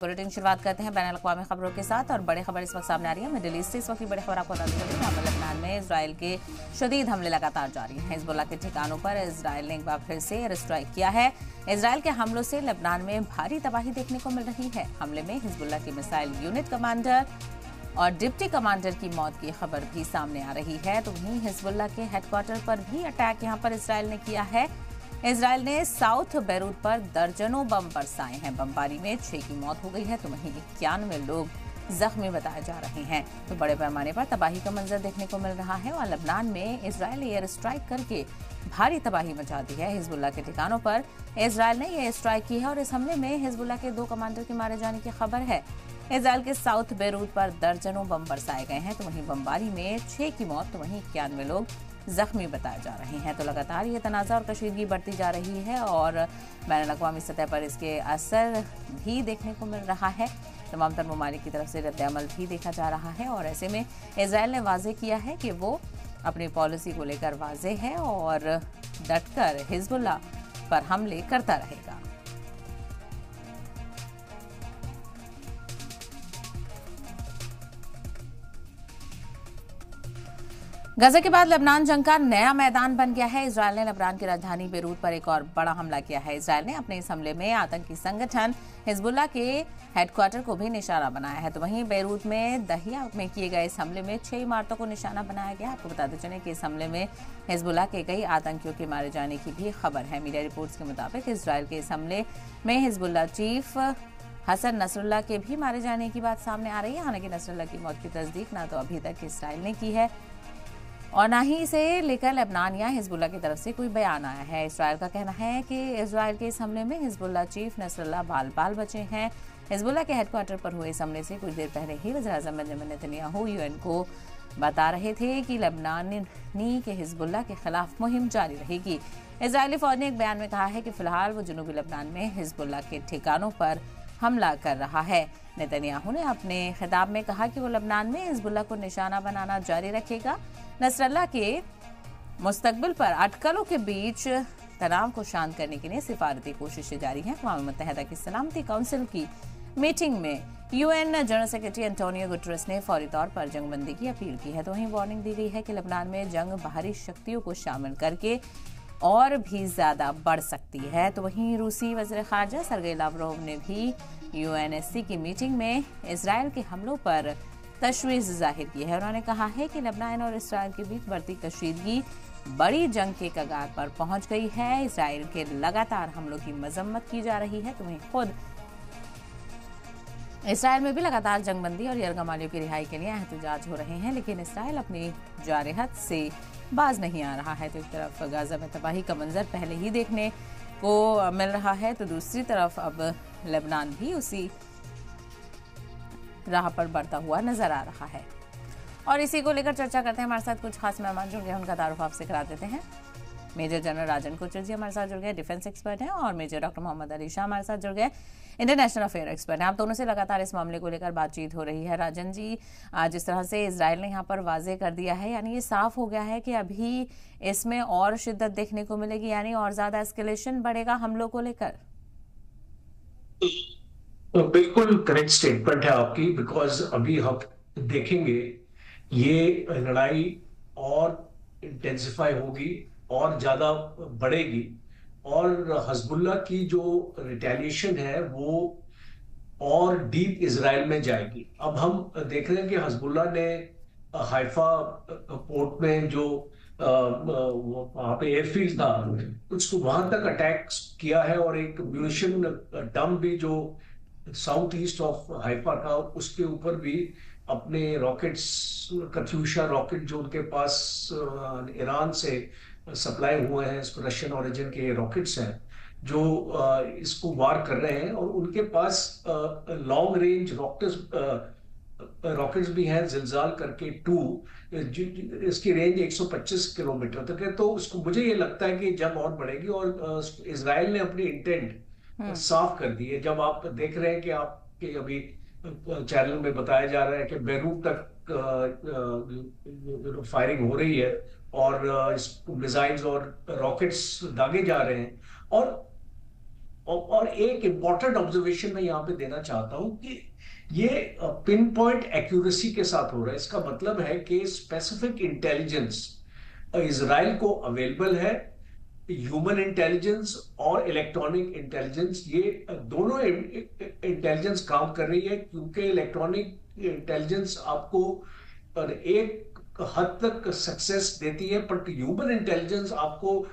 Bulletin शुरुआत करते हैं बैनुल अक़वामी खबरों के साथ और बड़ी खबर इस वक्त सामने आ रही है। मिडिल ईस्ट से इस वक्त की बड़ी खबर आपको बता दें, वहाँ लेबनान में इजराइल के शदीद हमले लगातार जारी हैं। हिजबुल्ला के ठिकानों पर इजराइल ने एक बार फिर से एयर स्ट्राइक किया है। इजराइल के हमलों से लेबनान में भारी तबाही देखने को मिल रही है। हमले में हिजबुल्ला की मिसाइल यूनिट कमांडर और डिप्टी कमांडर की मौत की खबर भी सामने आ रही है। तो वहीं हिजबुल्ला के हेडक्वार्टर पर भी अटैक यहाँ पर इजराइल ने किया है। इजराइल ने साउथ बैरूत पर दर्जनों बम बरसाए हैं। बमबारी में 6 की मौत हो गई है तो वहीं 91 लोग जख्मी बताए जा रहे हैं। तो बड़े पैमाने पर तबाही का मंजर देखने को मिल रहा है और लेबनान में इजराइल ने एयर स्ट्राइक करके भारी तबाही मचा दी है। हिजबुल्ला के ठिकानों पर इजराइल ने एयर स्ट्राइक की है और इस हमले में हिजबुल्ला के 2 कमांडर के मारे जाने की खबर है। इजराइल के साउथ बैरूत पर दर्जनों बम बरसाए गए हैं तो वहीं बमबारी में 6 की मौत तो वहीं 91 लोग जख्मी बताए जा रहे हैं। तो लगातार ये तनाज़ा और कशीदगी बढ़ती जा रही है और बैनुल अक़वामी सतह पर इसके असर भी देखने को मिल रहा है। तमाम तर ममालिक की तरफ से रद्द-ए-अमल भी देखा जा रहा है और ऐसे में इजराइल ने वाज़ेह किया है कि वो अपनी पॉलिसी को लेकर वाज़ेह है और डटकर हिजबुल्ला पर हमले करता रहेगा। गजा के बाद लेबनान जंग का नया मैदान बन गया है। इजराइल ने लेबनान की राजधानी बेरूत पर एक और बड़ा हमला किया है। इजराइल ने अपने इस हमले में आतंकी संगठन हिजबुल्ला के हेडक्वार्टर को भी निशाना बनाया है। तो वहीं बेरूत में दहिया में किए गए इस हमले में 6 इमारतों को निशाना बनाया गया। आपको बताते चलें कि इस हमले में हिजबुल्ला के कई आतंकियों के मारे जाने की भी खबर है। मीडिया रिपोर्ट्स के मुताबिक इजराइल के इस हमले में हिजबुल्ला चीफ हसन नसरुल्लाह के भी मारे जाने की बात सामने आ रही है। हालांकि नसरुल्लाह की मौत की तस्दीक ना तो अभी तक इजराइल ने की है और ना ही इसे लेकर लेबनान या हिजबुल्ला की तरफ से कोई बयान आया है। इजराइल का कहना है कि इजराइल के इस हमले में हिजबुल्ला चीफ नसरुल्लाह बाल बचे हैं। हिजबुल्ला के हेडक्वार्टर पर हुए इस हमले से कुछ देर पहले ही वज़ीर-ए-आज़म बेंजामिन नेतन्याहू यूएन को बता रहे थे कि लेबनानी के हिजबुल्ला के खिलाफ मुहिम जारी रहेगी। इजरायली फौज ने एक बयान में कहा है कि फिलहाल वो जनूबी लेबनान में हिजबुल्ला के ठिकानों पर हमला कर रहा है। नेतन्याहू ने अपने खिताब में कहा कि वो लेबनान में हिजबुल्ला को निशाना बनाना जारी रखेगा। नसरल्लाह के मुस्तकबिल पर अटकलों के बीच तनाव को शांत करने के लिए सिफारती कोशिशें जारी हैं। अक़वाम मुत्तहिदा की सलामती काउंसिल की मीटिंग में UN general secretary Antonio Guterres ने फौरी तौर पर जंगबंदी की अपील की है। तो वहीं वार्निंग दी गई है कि लेबनान में जंग बाहरी शक्तियों को शामिल करके और भी ज्यादा बढ़ सकती है। तो वहीं रूसी वज़ीर ख़ारजा सरगेई लावरोव ने भी यूएनएससी की मीटिंग में इजराइल के हमलों पर तशवीश जाहिर की है। उन्होंने कहा है कि लेबनान और इजराइल के बीच बढ़ती कशीदगी बड़ी जंग के कगार पर पहुंच गई है। इजराइल के लगातार हमलों की मजम्मत की जा रही है तो वहीं खुद इजराइल में भी लगातार जंगबंदी और यरगमालियों की रिहाई के लिए एहतजाज हो रहे हैं, लेकिन इजराइल अपनी जारहत से बाज नहीं आ रहा है। तो एक तरफ गाजा में तबाही का मंजर पहले ही देखने को मिल रहा है तो दूसरी तरफ अब लेबनान भी उसी राह पर बढ़ता हुआ नजर आ रहा है। और इसी को लेकर चर्चा करते हैं। हमारे साथ कुछ खास मेहमान जुड़ गए, उनका तारुफ आपसे करा देते हैं। मेजर जनरल राजन कोचर जी हमारे साथ जुड़ गए, डिफेंस एक्सपर्ट हैं, और मेजर डॉक्टर मोहम्मद अली शाह हमारे साथ जुड़ गए, इंटरनेशनल अफेयर एक्सपर्ट हैं। आप दोनों से लगातार इस मामले को लेकर बातचीत हो रही है। राजन जी, जिस तरह से इजराइल ने यहाँ पर वाजे कर दिया है, यानी ये साफ हो गया है कि अभी इसमें और शिद्दत देखने को मिलेगी, यानी और ज्यादा एस्केलेशन बढ़ेगा हमलों को लेकर। तो बिल्कुल करेक्ट स्टेटमेंट है आपकी, बिकॉज अभी हम देखेंगे ये लड़ाई और इंटेंसिफाई होगी और ज्यादा बढ़ेगी और हिजबुल्ला की जो रिटेलिएशन है वो और डीप इजराइल में जाएगी। अब हम देख रहे हैं कि हिजबुल्ला ने हाइफा पोर्ट में जो वहां पे एयरफील्ड था उसको वहां तक अटैक किया है और एक म्यूनिशन डंप भी जो साउथ ईस्ट ऑफ हाइफा था उसके ऊपर भी अपने रॉकेट्स, कत्यूशा रॉकेट जो उनके पास ईरान से सप्लाई हुए हैं, रशियन ओरिजिन के रॉकेट्स हैं जो इसको वार कर रहे हैं और उनके पास लॉन्ग रेंज रॉकेट्स भी हैं, जिलजाल करके 2, इसकी रेंज 125 किलोमीटर तक है। तो उसको मुझे ये लगता है कि जंग और बढ़ेगी और इजराइल ने अपनी इंटेंट साफ कर दी है। जब आप देख रहे हैं कि आपके अभी चैनल में बताया जा रहा है कि बेरूत तक फायरिंग हो रही है और मिसाइल्स और रॉकेट्स दागे जा रहे हैं और और एक इंपॉर्टेंट ऑब्जर्वेशन मैं यहाँ पे देना चाहता हूँ कि ये पिन पॉइंट एक्यूरेसी के साथ हो रहा है। इसका मतलब है कि स्पेसिफिक इंटेलिजेंस इजराइल को अवेलेबल है। ह्यूमन इंटेलिजेंस और इलेक्ट्रॉनिक इंटेलिजेंस, ये दोनों इंटेलिजेंस काम कर रही है, क्योंकि इलेक्ट्रॉनिक इंटेलिजेंस आपको एक हद तक सक्सेस देती है, बट ह्यूमन इंटेलिजेंस आपको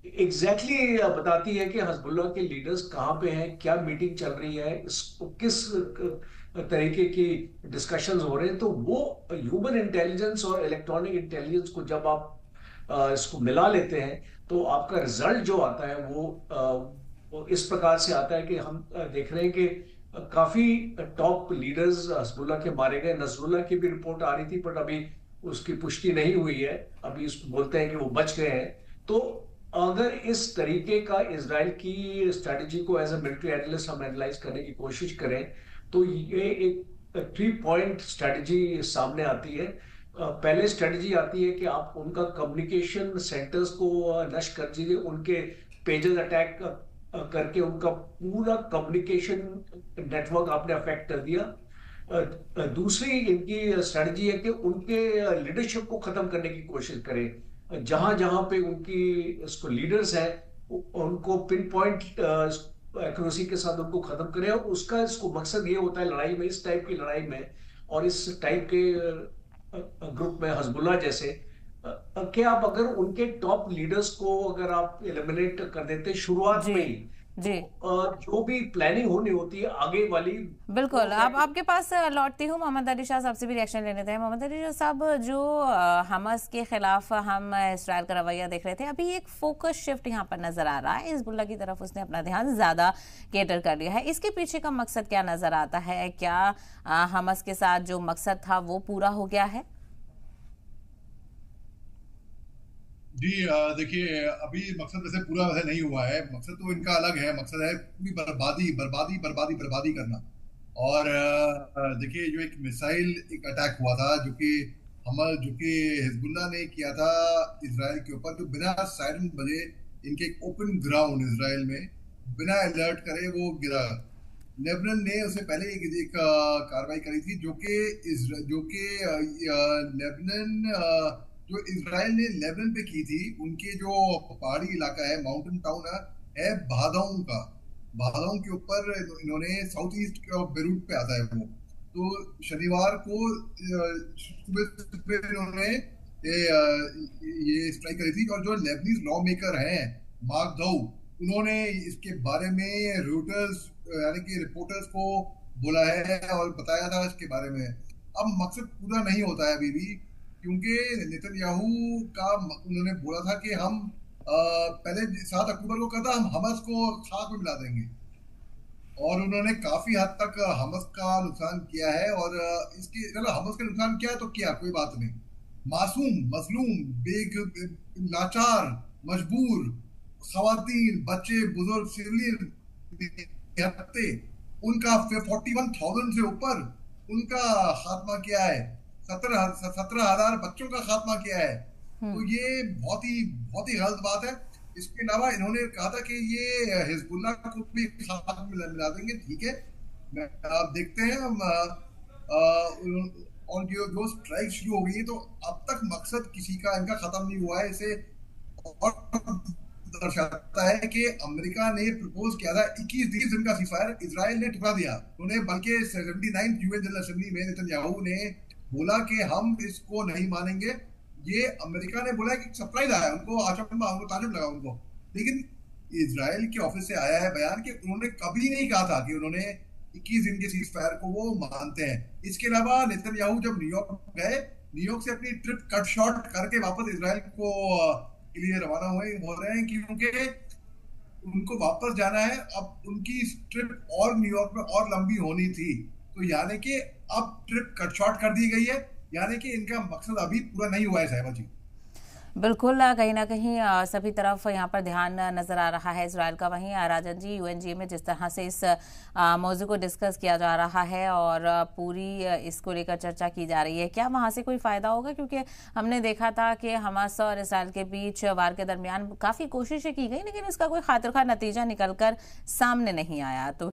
बताती है कि हजबुल्लाह के लीडर्स कहाँ पे हैं, क्या मीटिंग चल रही है, किस तरीके की डिस्कशंस हो रहे हैं। तो वो ह्यूमन इंटेलिजेंस और इलेक्ट्रॉनिक इंटेलिजेंस को जब आप इसको मिला लेते हैं, तो आपका रिजल्ट जो आता है वो इस प्रकार से आता है कि हम देख रहे हैं कि काफी टॉप लीडर्स हजबुल्लाह के मारे गए। नसरुल्लाह की भी रिपोर्ट आ रही थी, बट अभी उसकी पुष्टि नहीं हुई है। अभी बोलते हैं कि वो बच गए हैं। तो अगर इस तरीके का इजराइल की स्ट्रेटजी को एज ए मिलिट्री एनालिस्ट हम एनालाइज करने की कोशिश करें, तो ये एक 3 पॉइंट स्ट्रेटजी सामने आती है। पहले स्ट्रेटजी आती है कि आप उनका कम्युनिकेशन सेंटर्स को नष्ट कर दीजिए, उनके पेजेस अटैक करके उनका पूरा कम्युनिकेशन नेटवर्क आपने अफेक्ट कर दिया। दूसरी इनकी स्ट्रेटजी है कि उनके लीडरशिप को खत्म करने की कोशिश करें। जहां जहां पे उनकी इसको लीडर्स हैं, उनको पिन पॉइंट एक्यूरेसी के साथ उनको खत्म करें। और उसका इसको मकसद ये होता है लड़ाई में, इस टाइप की लड़ाई में और इस टाइप के ग्रुप में, हजबुल्लाह जैसे, कि आप अगर उनके टॉप लीडर्स को अगर आप एलिमिनेट कर देते शुरुआत जी में ही, जी जो भी प्लानिंग होनी होती है आगे वाली, बिल्कुल। अब आपके पास लौटती हूँ, मोहम्मद अली शाह साहब से भी रिएक्शन लेने थे। मोहम्मद अली शाह साहब, जो हमास के खिलाफ हम इसराइल का रवैया देख रहे थे, अभी एक फोकस शिफ्ट यहाँ पर नजर आ रहा है। हिजबुल्लाह की तरफ उसने अपना ध्यान ज्यादा केटर कर लिया है। इसके पीछे का मकसद क्या नजर आता है? क्या हमास के साथ जो मकसद था वो पूरा हो गया है? जी देखिए, अभी मकसद वैसे पूरा वैसे नहीं हुआ है। मकसद तो इनका अलग है। मकसद है पूरी बर्बादी बर्बादी बर्बादी बर्बादी करना। और देखिए, जो एक मिसाइल एक अटैक हुआ था जो कि हिजबुल्लाह ने किया था इजराइल के ऊपर, तो बिना सायरन बजे इनके एक ओपन ग्राउंड इजराइल में बिना अलर्ट करे वो गिरा। लेबनान ने उससे पहले एक कार्रवाई करी थी, जो कि लेबनान जो इजराइल ने लेबनान पे की थी। उनके जो पहाड़ी इलाका है, माउंटेन टाउन है बादाऊं का, बादाऊं के ऊपर इन्होंने साउथ ईस्ट बेरूट पे आता है वो। तो शनिवार को सुबह इन्होंने ये स्ट्राइक करी थी। और जो लेबनीज लॉ मेकर हैं मार्क दाऊ, उन्होंने इसके बारे में रोटर्स यानी कि रिपोर्टर्स को बोला है और बताया था इसके बारे में। अब मकसद पूरा नहीं होता है अभी भी, क्योंकि नेतन्याहू का उन्होंने बोला था कि हम पहले 7 अक्टूबर को कहा था हम हमास को खाक में मिला देंगे। और उन्होंने काफी हद तक हमास का नुकसान किया है। और इसके चलो हमास का नुकसान किया तो किया, कोई बात नहीं। मासूम, मजलूम, लाचार, मजबूर खवातीन, बच्चे, बुजुर्ग, सिविलियन, उनका 41,000 से ऊपर उनका खात्मा किया है। 17,000 बच्चों का खात्मा किया है। तो ये बहुत ही गलत बात है। इसके अलावा इन्होंने कहा था कि ये हिजबुल्लाह को भी खाक में मिला देंगे। ठीक है, आप देखते हैं हम और जो स्ट्राइक शुरू हो गई है, तो अब तक मकसद किसी का इनका खत्म नहीं हुआ है। इसे और दर्शाता है कि अमेरिका ने प्रपोज किया था 21 दिन का सीजफायर, इजराइल ने ठुकरा दिया। उन्हें बल्कि 79th यूएन जनरल असेंबली में नेतन्याहू ने बोला कि हम इसको नहीं मानेंगे। ये अमेरिका ने बोला कि सरप्राइज आया उनको, आचंबा, उनको ताजुब लगा उनको। लेकिन इजराइल के ऑफिस से आया है बयान कि उन्होंने कभी नहीं कहा था कि उन्होंने 21 दिन के सीजफायर को वो मानते हैं। इसके अलावा नेतन्याहू जब न्यूयॉर्क गए, न्यूयॉर्क से अपनी ट्रिप कट शॉर्ट करके वापस इजराइल को के लिए रवाना हो रहे हैं, क्योंकि उनको वापस जाना है। अब उनकी ट्रिप और न्यूयॉर्क में और लंबी होनी थी, तो यानी कि अब ट्रिप कट शॉर्ट कर दी गई है। यानी कि इनका मकसद अभी पूरा नहीं हुआ है साहिबा जी। बिल्कुल, कहीं ना कहीं सभी तरफ यहाँ पर ध्यान नजर आ रहा है इजरायल का। वहीं राजन जी, यूएनजीए में जिस तरह से इस मौजू को डिस्कस किया जा रहा है और पूरी इसको लेकर चर्चा की जा रही है, क्या वहां से कोई फायदा होगा? क्योंकि हमने देखा था कि हमास और इसराइल के बीच वार के दरमियान काफी कोशिशें की गई, लेकिन इसका कोई खातिर खा नतीजा निकलकर सामने नहीं आया। तो